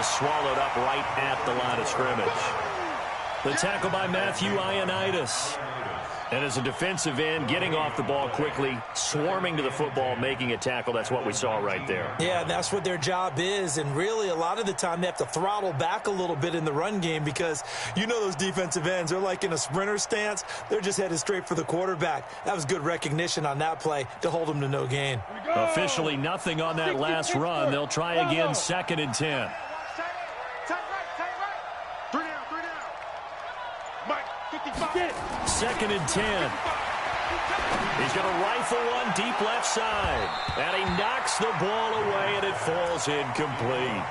swallowed up right at the line of scrimmage. The tackle by Matthew Ioannidis. And as a defensive end, getting off the ball quickly, swarming to the football, making a tackle, that's what we saw right there. Yeah, that's what their job is. And really, a lot of the time, they have to throttle back a little bit in the run game because you know those defensive ends, they're like in a sprinter stance. They're just headed straight for the quarterback. That was good recognition on that play to hold them to no gain. Officially nothing on that last run. They'll try again, 2nd and 10. Second and 10. He's going to rifle one deep left side. And he knocks the ball away, and it falls incomplete.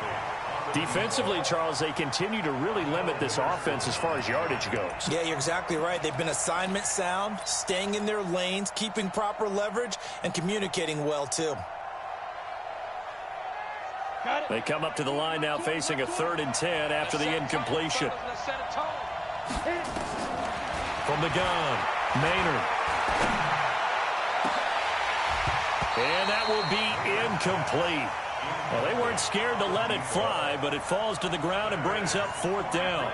Defensively, Charles, they continue to really limit this offense as far as yardage goes. Yeah, you're exactly right. They've been assignment sound, staying in their lanes, keeping proper leverage, and communicating well, too. They come up to the line now facing a 3rd and 10 after the incompletion. From the gun, Maynard. And that will be incomplete. Well, they weren't scared to let it fly, but it falls to the ground and brings up 4th down.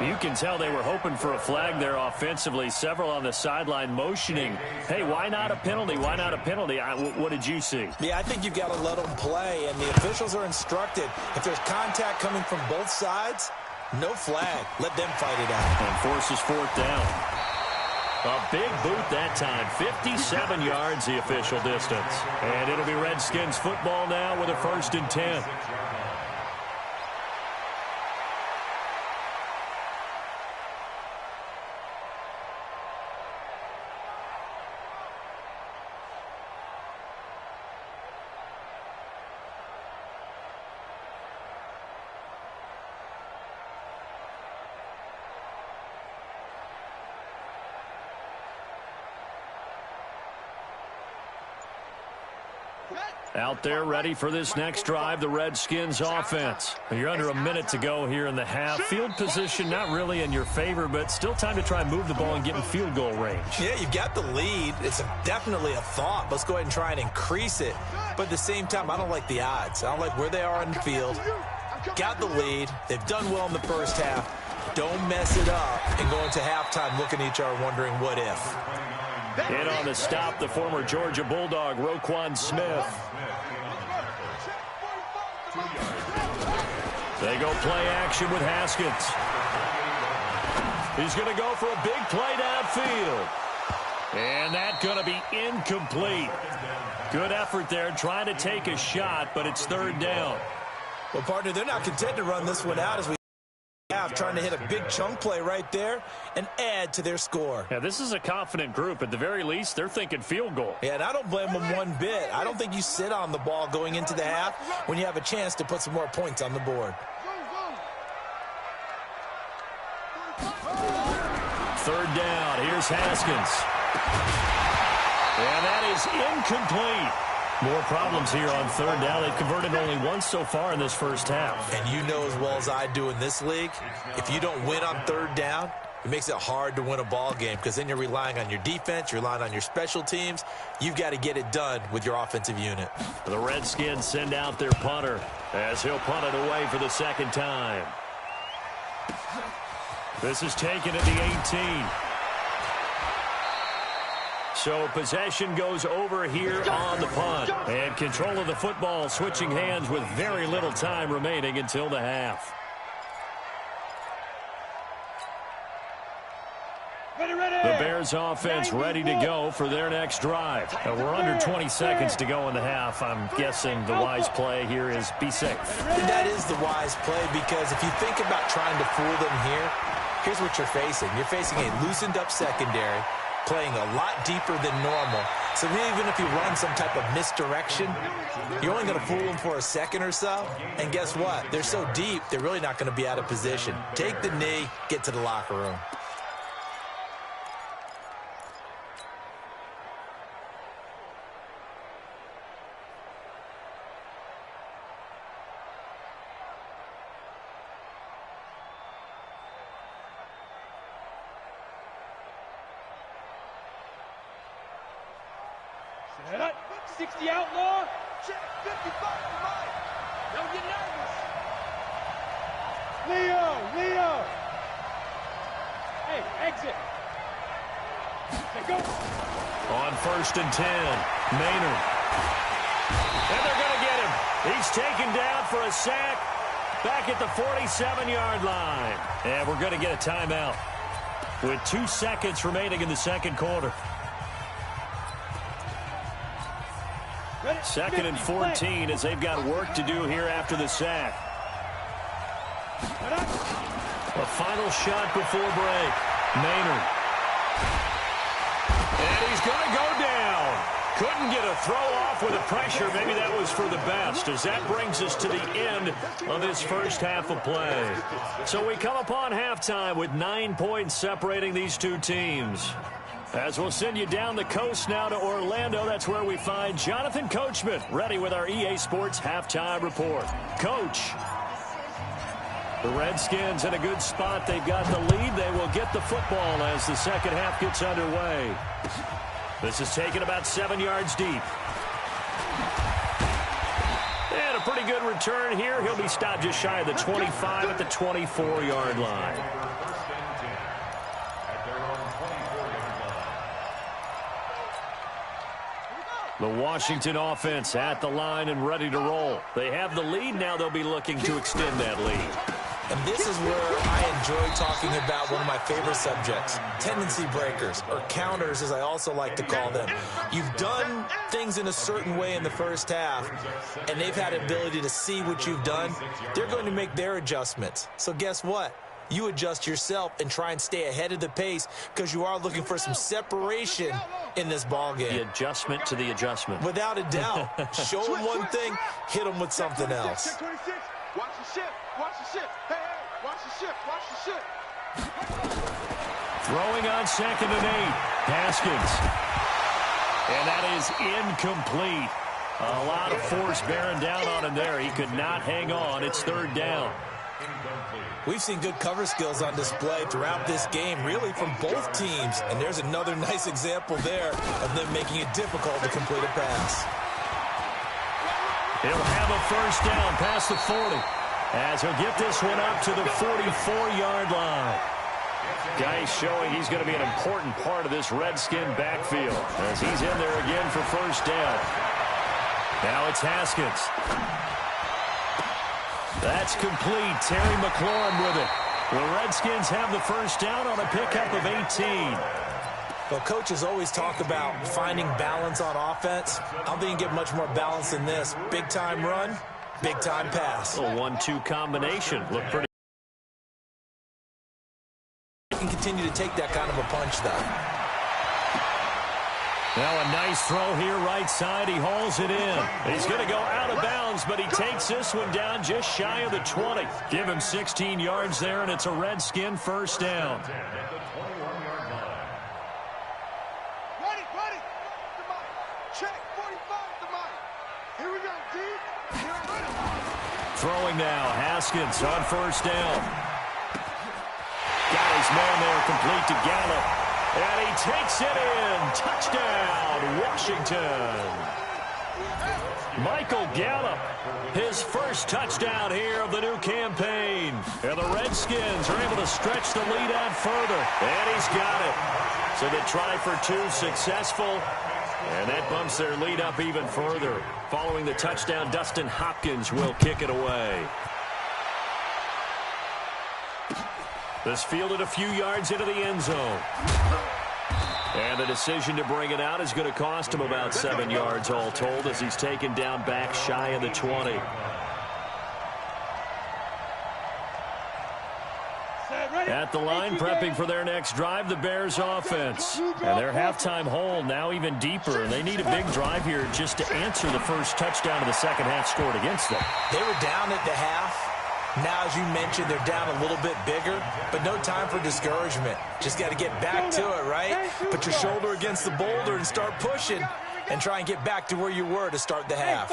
You can tell they were hoping for a flag there offensively. Several on the sideline motioning, hey, why not a penalty? Why not a penalty? What did you see? Yeah, I think you've got to let them play, and the officials are instructed. If there's contact coming from both sides, no flag. Let them fight it out. And forces 4th down. A big boot that time. 57 yards the official distance. And it'll be Redskins football now with a 1st and 10. Out there ready for this next drive, the Redskins offense. You're under a minute to go here in the half. Field position not really in your favor, but still time to try and move the ball and get in field goal range. Yeah, you've got the lead. It's definitely a thought. Let's go ahead and try and increase it. But at the same time, I don't like the odds. I don't like where they are on the field. Got the lead. They've done well in the first half. Don't mess it up and go into halftime looking at each other wondering what if. In on the stop, the former Georgia Bulldog, Roquan Smith. They go play action with Haskins. He's going to go for a big play downfield. And that's going to be incomplete. Good effort there, trying to take a shot, but it's 3rd down. Well, partner, they're not content to run this one out as we have, trying to hit a big chunk play right there and add to their score. Yeah, this is a confident group. At the very least, they're thinking field goal. Yeah, and I don't blame them one bit. I don't think you sit on the ball going into the half when you have a chance to put some more points on the board. 3rd down. Here's Haskins. And that is incomplete. More problems here on 3rd down. They've converted only once so far in this first half. And you know as well as I do in this league, if you don't win on 3rd down, it makes it hard to win a ball game because then you're relying on your defense, you're relying on your special teams. You've got to get it done with your offensive unit. The Redskins send out their punter as he'll punt it away for the 2nd time. This is taken at the 18. So possession goes over here on the punt. And control of the football switching hands with very little time remaining until the half. The Bears offense ready to go for their next drive. We're under 20 seconds to go in the half. I'm guessing the wise play here is be safe. That is the wise play because if you think about trying to fool them here, here's what you're facing. You're facing a loosened up secondary, playing a lot deeper than normal. So even if you run some type of misdirection, you're only going to fool them for a second or so. And guess what? They're so deep, they're really not going to be out of position. Take the knee, get to the locker room. Set up. 60 outlaw. Check 55 to Mike. Don't get nervous. On 1st and 10, Maynard. And they're going to get him. He's taken down for a sack back at the 47-yard line. And we're going to get a timeout with 2 seconds remaining in the second quarter. 2nd and 14 as they've got work to do here after the sack. A final shot before break. Maynard. And he's going to go down. Couldn't get a throw off with the pressure. Maybe that was for the best, as that brings us to the end of this first half of play. So we come upon halftime with 9 points separating these two teams. As we'll send you down the coast now to Orlando, that's where we find Jonathan Coachman, ready with our EA Sports halftime report. Coach. The Redskins in a good spot. They've got the lead. They will get the football as the second half gets underway. This is taken about 7 yards deep. And a pretty good return here. He'll be stopped just shy of the 25 at the 24-yard line. The Washington offense at the line and ready to roll. They have the lead. Now they'll be looking to extend that lead. And this is where I enjoy talking about one of my favorite subjects, tendency breakers, or counters as I also like to call them. You've done things in a certain way in the first half, and they've had the ability to see what you've done. They're going to make their adjustments. So guess what? You adjust yourself and try and stay ahead of the pace because you are looking for some separation in this ball game. The adjustment to the adjustment. Without a doubt. Show them one thing, hit them with something else. Watch the ship. Watch the ship. Hey, watch the ship. Watch the ship. Throwing on 2nd and 8. Haskins. And that is incomplete. A lot of force bearing down on him there. He could not hang on. It's 3rd down. We've seen good cover skills on display throughout this game, really from both teams. And there's another nice example there of them making it difficult to complete a pass. He'll have a 1st down past the 40 as he'll get this one up to the 44-yard line. Guy's showing he's going to be an important part of this Redskin backfield as he's in there again for 1st down. Now it's Haskins. That's complete. Terry McLaurin with it. The Redskins have the 1st down on a pickup of 18. Well, coaches always talk about finding balance on offense. I don't think you can get much more balance than this. Big-time run, big-time pass. A 1-2 combination. Look pretty. You can continue to take that kind of a punch, though. Now a nice throw here right side. He hauls it in. He's going to go out of bounds, but he takes this one down just shy of the 20. Give him 16 yards there, and it's a Redskin 1st down. Throwing now, Haskins on 1st down. Got his man there, complete to Gallup. And he takes it in. Touchdown, Washington. Michael Gallup, his 1st touchdown here of the new campaign. And the Redskins are able to stretch the lead out further. And he's got it. So the try for 2 successful. And that bumps their lead up even further. Following the touchdown, Dustin Hopkins will kick it away. This fielded a few yards into the end zone. And the decision to bring it out is going to cost him about 7 yards all told as he's taken down back shy of the 20. At the line, prepping for their next drive, the Bears offense. And their halftime hole now even deeper. And they need a big drive here just to answer the 1st touchdown of the second half scored against them. They were down at the half. Now, as you mentioned, they're down a little bit bigger, but no time for discouragement. Just got to get back to it, right? Put your shoulder against the boulder and start pushing and try and get back to where you were to start the half.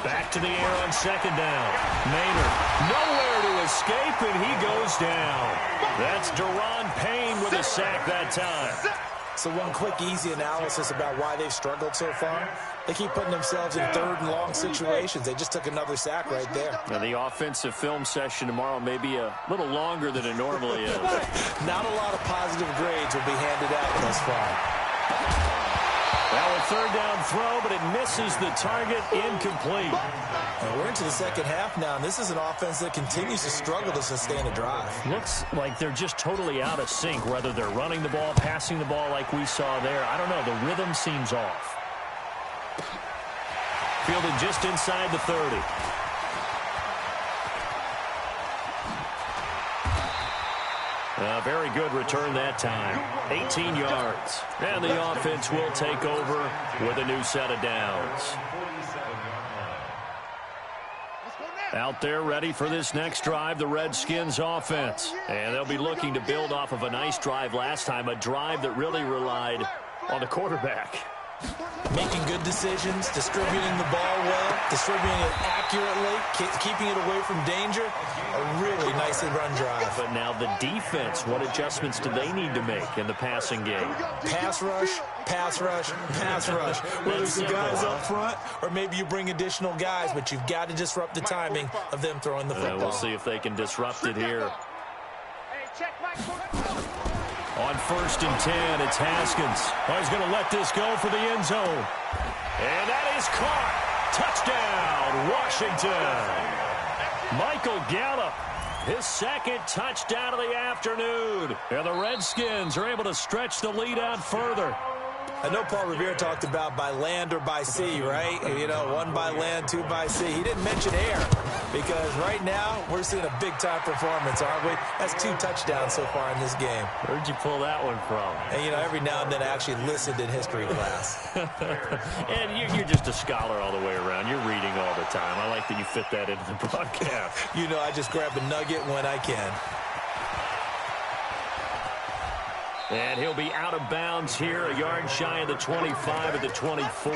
Back to the air on 2nd down. Maynard nowhere to escape, and he goes down. That's Daron Payne with a sack that time. So one quick, easy analysis about why they've struggled so far. They keep putting themselves in third and long situations. They just took another sack right there. Now, the offensive film session tomorrow may be a little longer than it normally is. Not a lot of positive grades will be handed out thus far. Now a third down throw, but it misses the target, incomplete. And we're into the second half now, and this is an offense that continues to struggle to sustain a drive. Looks like they're just totally out of sync, whether they're running the ball, passing the ball like we saw there. I don't know. The rhythm seems off. Fielded just inside the 30. Very good return that time. 18 yards. And the offense will take over with a new set of downs. Out there ready for this next drive, the Redskins offense. And they'll be looking to build off of a nice drive last time, a drive that really relied on the quarterback. Making good decisions, distributing the ball well, distributing it accurately, keeping it away from danger. A really nicely run drive. But now the defense, what adjustments do they need to make in the passing game? Pass rush, pass rush, pass rush. Whether it's the guys up front or maybe you bring additional guys, but you've got to disrupt the timing of them throwing the football. We'll see if they can disrupt it here. On 1st and 10, it's Haskins. Oh, he's going to let this go for the end zone. And that is caught. Touchdown, Washington. Michael Gallup, his second touchdown of the afternoon. And the Redskins are able to stretch the lead out further. I know Paul Revere talked about by land or by sea, right? You know, 1 by land, 2 by sea. He didn't mention air because right now we're seeing a big-time performance, aren't we? That's 2 touchdowns so far in this game. Where'd you pull that one from? And, you know, every now and then I actually listened in history class. And you're just a scholar all the way around. You're reading all the time. I like that you fit that into the broadcast. You know, I just grab a nugget when I can. And he'll be out of bounds here, a yard shy of the 25 at the 24.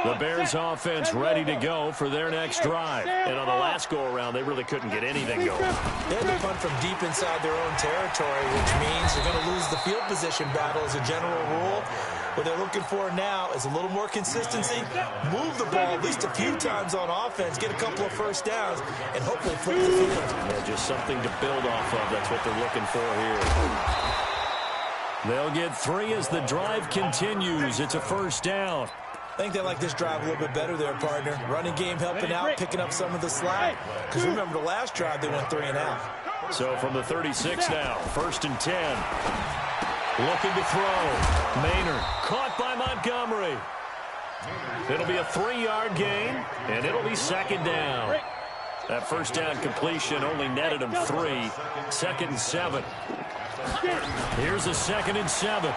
The Bears offense ready to go for their next drive. And on the last go-around, they really couldn't get anything going. They had to punt from deep inside their own territory, which means they're going to lose the field position battle as a general rule. What they're looking for now is a little more consistency, move the ball at least a few times on offense, get a couple of first downs, and hopefully flip the field. Yeah, just something to build off of. That's what they're looking for here. They'll get 3 as the drive continues. It's a first down. I think they like this drive a little bit better there, partner. Running game helping out, picking up some of the slack. Because remember, the last drive, they went 3 and out. So from the 36 now, 1st and 10. Looking to throw. Maynard caught by Montgomery. It'll be a 3-yard gain, and it'll be 2nd down. That first down completion only netted him 3. 2nd and 7. Here's a 2nd and 7.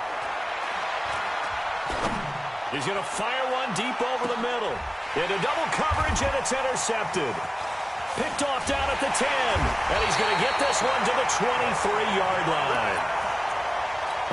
He's going to fire one deep over the middle. Into double coverage, and it's intercepted. Picked off down at the 10. And he's going to get this one to the 23-yard line.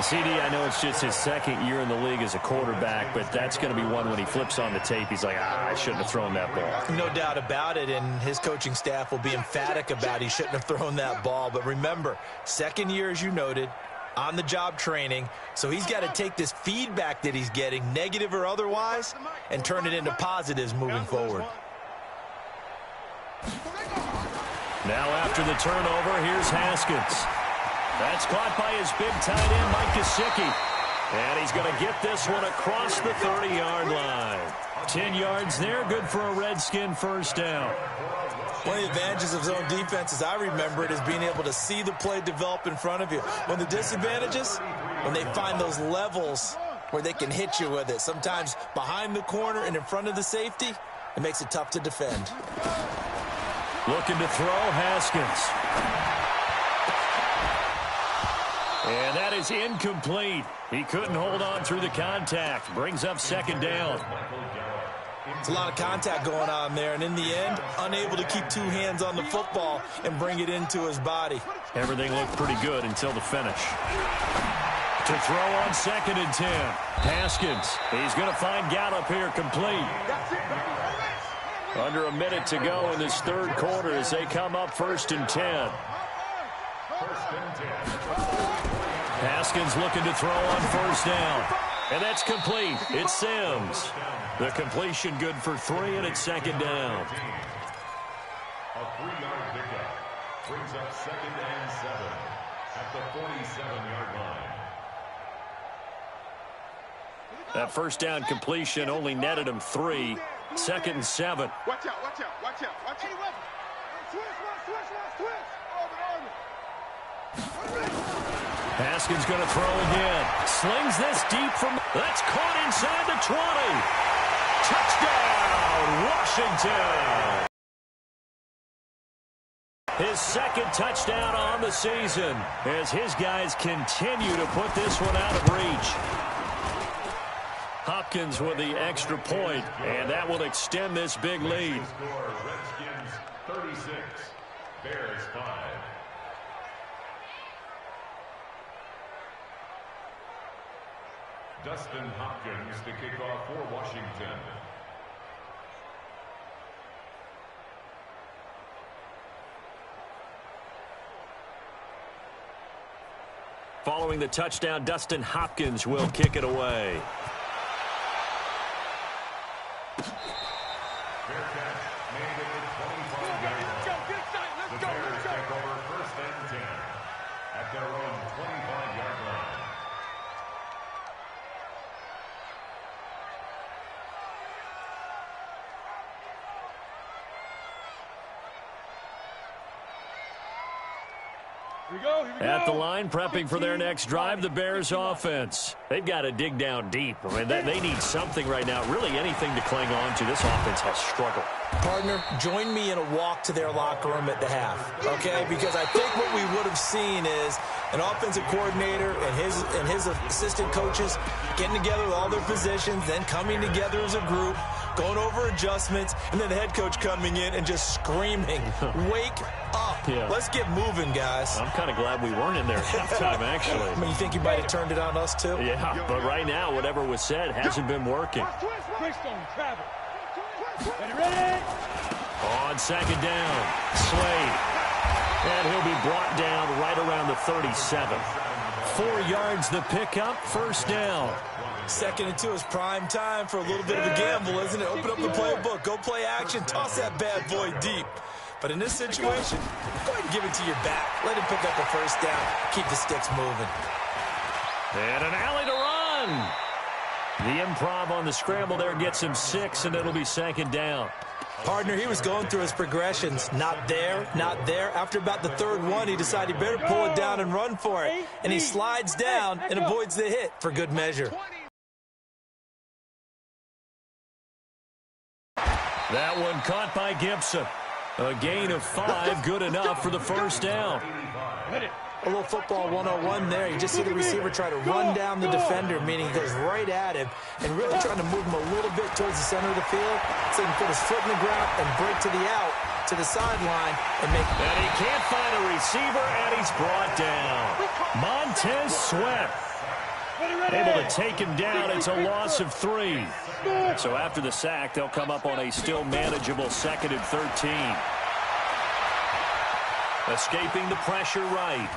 CD, I know it's just his 2nd year in the league as a quarterback, but that's going to be one when he flips on the tape. He's like, I shouldn't have thrown that ball. No doubt about it, and his coaching staff will be emphatic about he shouldn't have thrown that ball. But remember, 2nd year, as you noted, on-the-job training, so he's got to take this feedback that he's getting, negative or otherwise, and turn it into positives moving forward. Now after the turnover, here's Haskins. That's caught by his big tight end, Mike Gesicki. And he's going to get this one across the 30-yard line. 10 yards there, good for a Redskin first down. One of the advantages of zone defense, as I remember it, is being able to see the play develop in front of you. When the disadvantages, when they find those levels where they can hit you with it, sometimes behind the corner and in front of the safety, it makes it tough to defend. Looking to throw, Haskins. And that is incomplete. He couldn't hold on through the contact. Brings up 2nd down. It's a lot of contact going on there, and in the end, unable to keep 2 hands on the football and bring it into his body. Everything looked pretty good until the finish. To throw on 2nd and 10. Haskins. He's going to find Gallup here complete. Under a minute to go in this third quarter as they come up 1st and 10. Haskins looking to throw on 1st down. And that's complete. It's Sims. The completion good for 3, and it's 2nd down. A 3-yard pickup brings up 2nd and 7 at the 47-yard line. That 1st down completion only netted him 3. 2nd and 7. Watch out, watch out, watch out, watch out. Haskins going to throw again. Slings this deep from... That's caught inside the 20. Touchdown, Washington. His 2nd touchdown on the season as his guys continue to put this one out of reach. Hopkins with the extra point, and that will extend this big lead. Redskins 36, Bears 5. Dustin Hopkins to kick off for Washington. Following the touchdown, Dustin Hopkins will kick it away. The Bears take over 1st and 10 at their own 25-yard line. Here we go, here we go. At the line, prepping for their next drive, the Bears offense. They've got to dig down deep. I mean, they need something right now, really anything to cling on to. This offense has struggled. Partner, join me in a walk to their locker room at the half, okay? Because I think what we would have seen is an offensive coordinator and his assistant coaches getting together with all their positions, then coming together as a group, going over adjustments, and then the head coach coming in and just screaming, wake up. Yeah. Let's get moving, guys. I'm kind of glad we weren't in there at halftime, actually. I mean, you think you might have turned it on us, too? Yeah, but right now, whatever was said hasn't been working. Ready? On 2nd down, Slade. And he'll be brought down right around the 37. 4 yards the pickup, 1st down. 2nd and 2 is prime time for a little bit of a gamble, isn't it? Open up the playbook, go play action, toss that bad boy deep. But in this situation, go ahead and give it to your back. Let him pick up the 1st down, keep the sticks moving. And an alley to run. The improv on the scramble there gets him 6, and it'll be 2nd down. Partner, he was going through his progressions. Not there, not there. After about the 3rd one, he decided he better pull it down and run for it. And he slides down and avoids the hit for good measure. That one caught by Gibson. A gain of 5, good enough for the 1st down. A little football 101 there. You just see the receiver try to run down the defender, meaning he goes right at him and really trying to move him a little bit towards the center of the field so he can put his foot in the ground and break to the out, to the sideline, and make... And he can't find a receiver, and he's brought down. Montez Sweat able to take him down. It's a loss of 3. So after the sack, they'll come up on a still manageable 2nd and 13. Escaping the pressure right.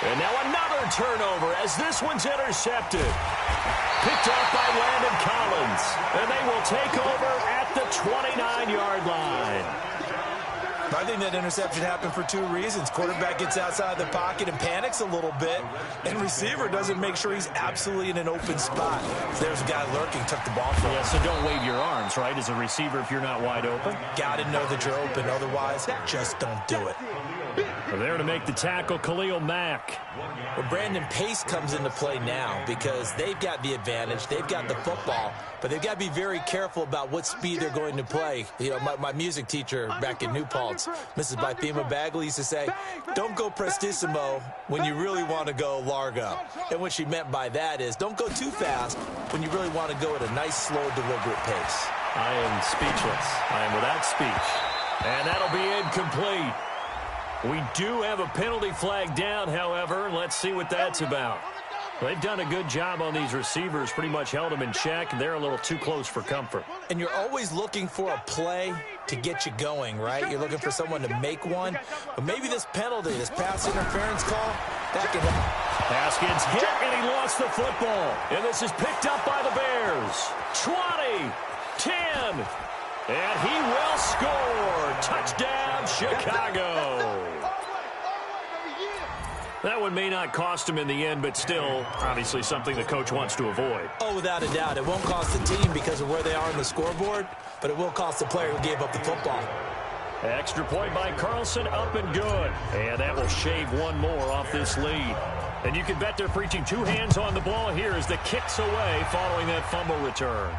And now another turnover as this one's intercepted. Picked off by Landon Collins. And they will take over at the 29-yard line. I think that interception happened for 2 reasons. Quarterback gets outside the pocket and panics a little bit, and receiver doesn't make sure he's absolutely in an open spot. So there's a guy lurking, took the ball from him. Yeah, so don't wave your arms, right, as a receiver if you're not wide open. Got to know that you're open. Otherwise, just don't do it. There to make the tackle, Khalil Mack. Well, Brandon, pace comes into play now because they've got the advantage. They've got the football, but they've got to be very careful about what speed they're going to play. You know, my music teacher back in New Paltz, Mrs. Bythema Bagley, used to say, don't go prestissimo when you really want to go largo. And what she meant by that is don't go too fast when you really want to go at a nice, slow, deliberate pace. I am speechless. I am without speech. And that'll be incomplete. We do have a penalty flag down, however. Let's see what that's about. They've done a good job on these receivers, pretty much held them in check. They're a little too close for comfort. And you're always looking for a play to get you going, right? You're looking for someone to make one. But maybe this penalty, this pass interference call, that can help. Haskins hit, and he lost the football. And this is picked up by the Bears. 20, 10, and he will score. Touchdown, Chicago. That one may not cost him in the end, but still, obviously, something the coach wants to avoid. Oh, without a doubt. It won't cost the team because of where they are on the scoreboard, but it will cost the player who gave up the football. Extra point by Carlson, up and good. And that will shave one more off this lead. And you can bet they're preaching two hands on the ball here as the kick's away following that fumble return.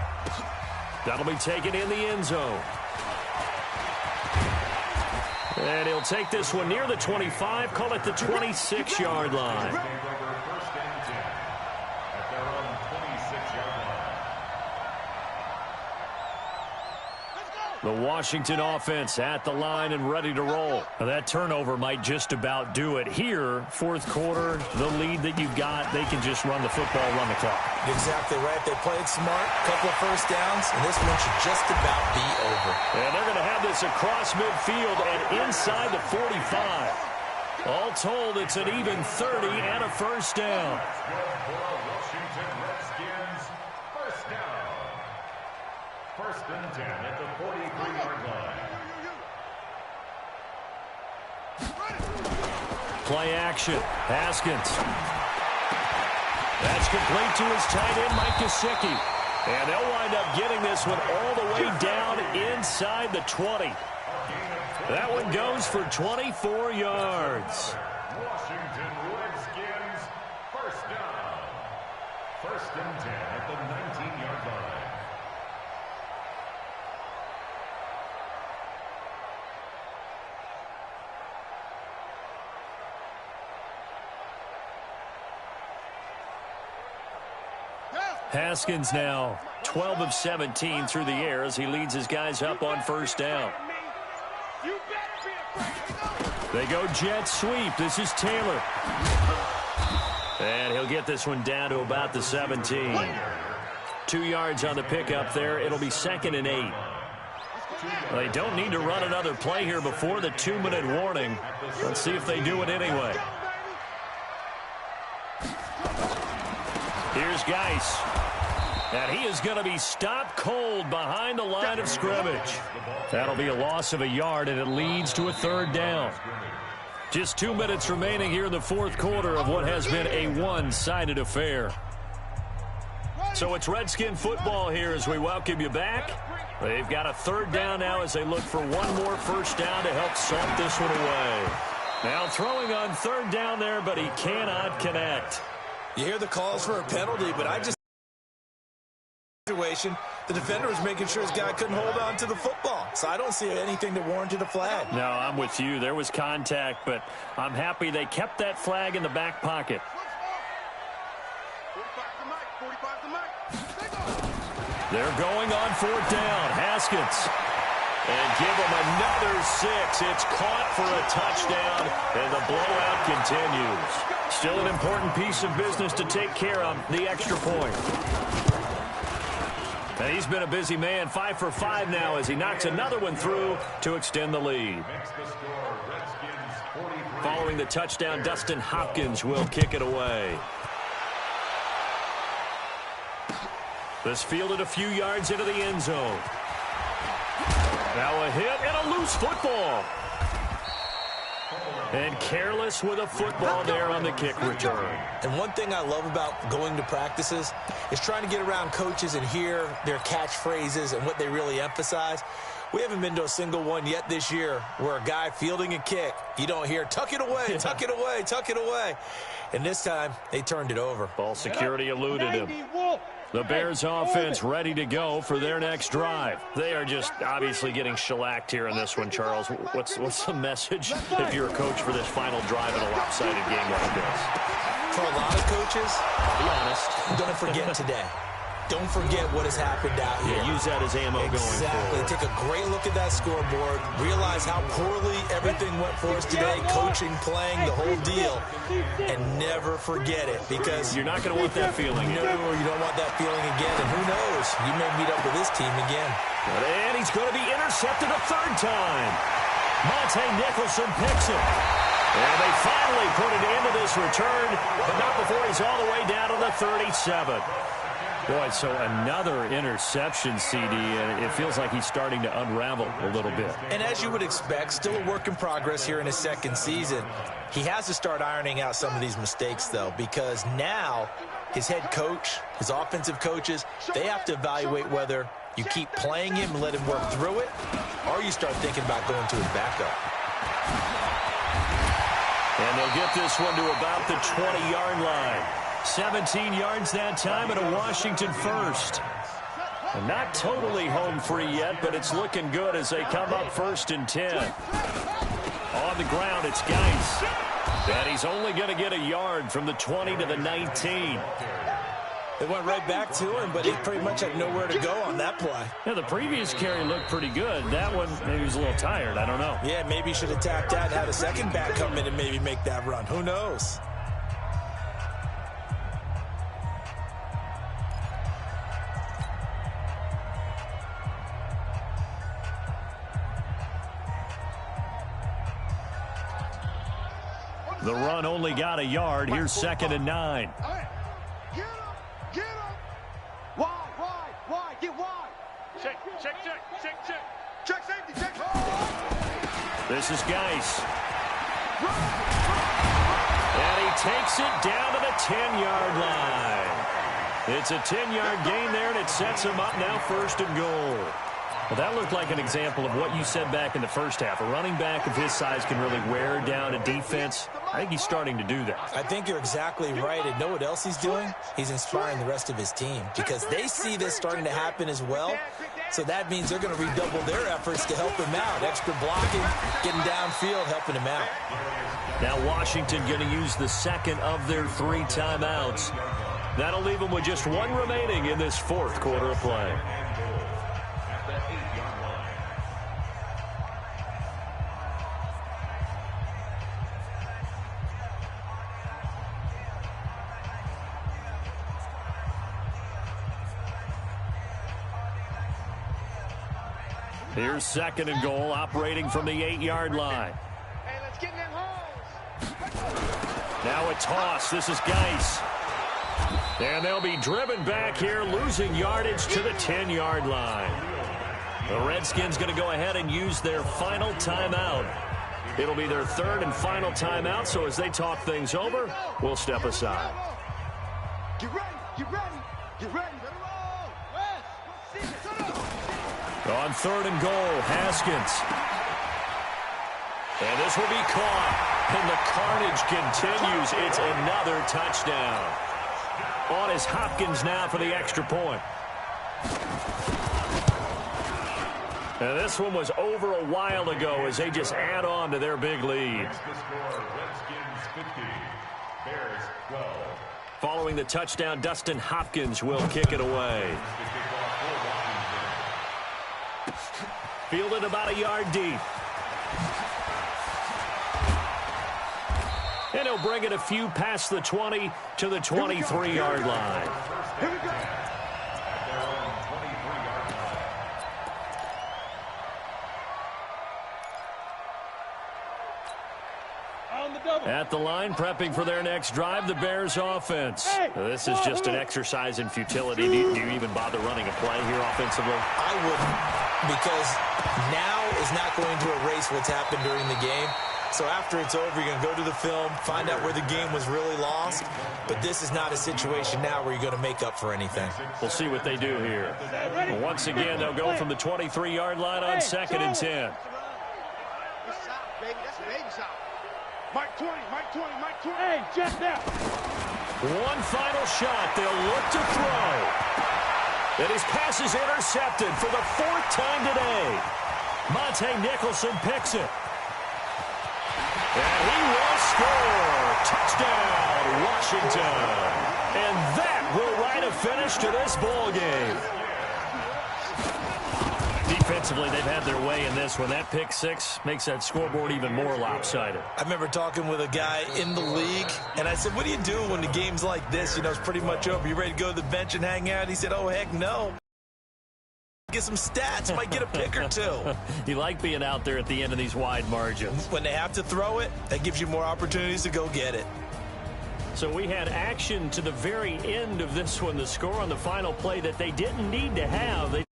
That'll be taken in the end zone. And he'll take this one near the 25, call it the 26-yard line. The Washington offense at the line and ready to roll. Now that turnover might just about do it. Here, fourth quarter, the lead that you've got, they can just run the football, run the clock. Exactly right. They played smart, couple of first downs, and this one should just about be over. And they're going to have this across midfield and inside the 45. All told, it's an even 30 and a first down. Washington Redskins, first down. First and 10 at the 43-yard line. Play action. Haskins. That's complete to his tight end, Mike Gesicki. And they'll wind up getting this one all the way down inside the 20. That one goes for 24 yards. Washington Redskins, first down. First and 10 at the 19-yard line. Haskins now 12 of 17 through the air as he leads his guys up on first down. They go jet sweep. This is Taylor. And he'll get this one down to about the 17. 2 yards on the pickup there. It'll be 2nd and 8. They don't need to run another play here before the 2-minute warning. Let's see if they do it anyway. Here's Geis. And he is going to be stopped cold behind the line of scrimmage. That'll be a loss of a yard, and it leads to a third down. Just 2 minutes remaining here in the fourth quarter of what has been a one-sided affair. So it's Redskin football here as we welcome you back. They've got a third down now as they look for one more first down to help salt this one away. Now throwing on third down there, but he cannot connect. You hear the calls for a penalty, but I just situation, the defender was making sure his guy couldn't hold on to the football. So I don't see anything that warranted a flag. No, I'm with you. There was contact, but I'm happy they kept that flag in the back pocket. They're going on fourth down. Haskins. And give him another 6. It's caught for a touchdown, and the blowout continues. Still an important piece of business to take care of, the extra point. And he's been a busy man, 5 for 5 now as he knocks another one through to extend the lead. Following the touchdown, Dustin Hopkins will kick it away. This fielded a few yards into the end zone. Now a hit and a loose football. And careless with a football there on the kick return. And one thing I love about going to practices is trying to get around coaches and hear their catchphrases and what they really emphasize. We haven't been to a single one yet this year where a guy fielding a kick, you don't hear, tuck it away, tuck it away, tuck it away. And this time, they turned it over. Ball security eluded him. The Bears offense ready to go for their next drive. They are just obviously getting shellacked here in this one, Charles. What's the message if you're a coach for this final drive in a lopsided game like this? For a lot of coaches, I'll be honest, don't forget today. don't forget what has happened out here. Yeah, use that as ammo going forward. Exactly. Take a great look at that scoreboard. Realize how poorly everything went for us today. Coaching, playing, the whole deal. And never forget it, because you're not going to want that feeling. No, you don't want that feeling again. And who knows? You may meet up with this team again. And he's going to be intercepted a third time. Monte Nicholson picks it. And they finally put it into this return, but not before he's all the way down to the 37. Boy, so another interception, CD, and it feels like he's starting to unravel a little bit. And as you would expect, still a work in progress here in his second season. He has to start ironing out some of these mistakes, though, because now his head coach, his offensive coaches, they have to evaluate whether you keep playing him and let him work through it, or you start thinking about going to his backup. And they'll get this one to about the 20-yard line. 17 yards that time and a Washington first. And not totally home free yet, but it's looking good as they come up 1st and 10. On the ground, it's Geis. And he's only going to get a yard from the 20 to the 19. They went right back to him, but he pretty much had nowhere to go on that play. Yeah, the previous carry looked pretty good. That one, maybe he was a little tired. I don't know. Yeah, maybe he should have tapped out and had a second back come in and maybe make that run. Who knows? The run only got a yard. Here's 2nd and 9. Get him! Wide, get wide! Check safety, check! This is Geis. And he takes it down to the 10-yard line. It's a 10-yard gain there, and it sets him up now 1st and goal. Well, that looked like an example of what you said back in the first half. A running back of his size can really wear down a defense. I think he's starting to do that. I think you're exactly right. And know what else he's doing? He's inspiring the rest of his team because they see this starting to happen as well. So that means they're going to redouble their efforts to help him out. Extra blocking, getting downfield, helping him out. Now Washington going to use the second of their 3 timeouts. That'll leave them with just 1 remaining in this 4th quarter of play. Here's 2nd and goal, operating from the 8-yard line. Hey, let's get in them holes. Now a toss. This is Geis. And they'll be driven back here, losing yardage to the 10-yard line. The Redskins going to go ahead and use their final timeout. It'll be their 3rd and final timeout, so as they talk things over, we'll step aside. Get ready. On 3rd and goal, Haskins. And this will be caught. And the carnage continues. It's another touchdown. On is Hopkins now for the extra point. And this one was over a while ago as they just add on to their big lead. Following the touchdown, Dustin Hopkins will kick it away. Fielded about a yard deep. And he'll bring it a few past the 20 to the 23-yard line. Here we go. At the line, prepping for their next drive, the Bears offense. This is just an exercise in futility. Do you even bother running a play here offensively? I wouldn't, because now is not going to erase what's happened during the game. So after it's over, you're going to go to the film, find out where the game was really lost. But this is not a situation now where you're going to make up for anything. We'll see what they do here. Once again, they'll go from the 23-yard line on 2nd and 10. Mike 20. Hey, check that. One final shot. They'll look to throw. And his pass is intercepted for the 4th time today. Monte Nicholson picks it. And he will score. Touchdown, Washington. And that will write a finish to this ball game. Defensively, they've had their way in this one. That pick six makes that scoreboard even more lopsided. I remember talking with a guy in the league, and I said, what do you do when the game's like this? You know, it's pretty much over. You ready to go to the bench and hang out? He said, oh, heck no. Get some stats, might get a pick or two. You like being out there at the end of these wide margins. When they have to throw it, that gives you more opportunities to go get it. So we had action to the very end of this one. The score on the final play that they didn't need to have. They